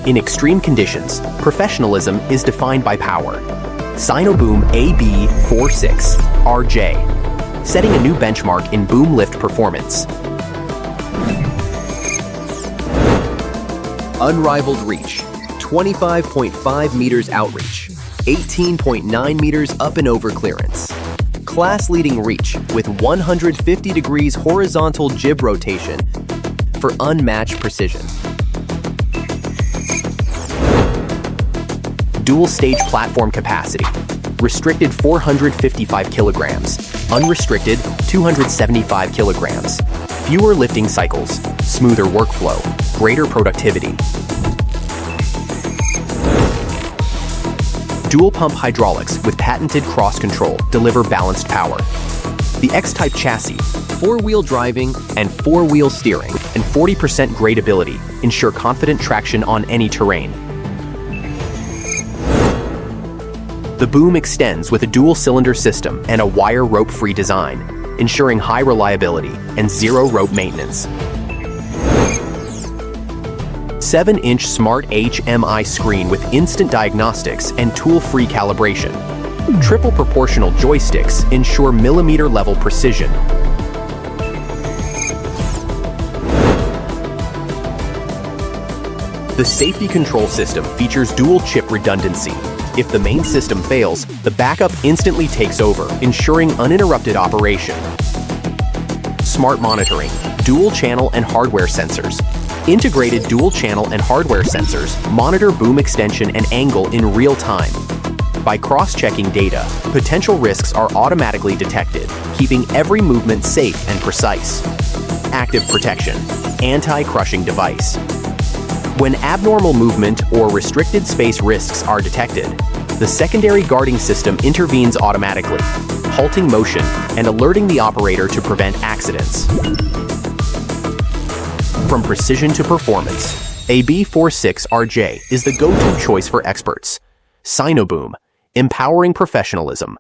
In extreme conditions, professionalism is defined by power. Sinoboom AB46RJ, setting a new benchmark in boom lift performance. Unrivaled reach, 25.5 meters outreach, 18.9 meters up and over clearance. Class-leading reach with 150 degrees horizontal jib rotation for unmatched precision. Dual-stage platform capacity, restricted 455 kilograms, unrestricted 275 kilograms. Fewer lifting cycles, smoother workflow, greater productivity. Dual pump hydraulics with patented cross control deliver balanced power. The X-Type chassis, 4-wheel driving and 4-wheel steering, and 40% gradability ensure confident traction on any terrain. The boom extends with a dual-cylinder system and a wire rope-free design, ensuring high reliability and zero rope maintenance. 7-inch smart HMI screen with instant diagnostics and tool-free calibration. Triple proportional joysticks ensure millimeter-level precision. The safety control system features dual-chip redundancy. If the main system fails, the backup instantly takes over, ensuring uninterrupted operation. Smart monitoring, dual-channel and hardware sensors. Integrated dual-channel and hardware sensors monitor boom extension and angle in real time. By cross-checking data, potential risks are automatically detected, keeping every movement safe and precise. Active protection, anti-crushing device. When abnormal movement or restricted space risks are detected, the secondary guarding system intervenes automatically, halting motion and alerting the operator to prevent accidents. From precision to performance, AB46RJ is the go-to choice for experts. Sinoboom, empowering professionalism.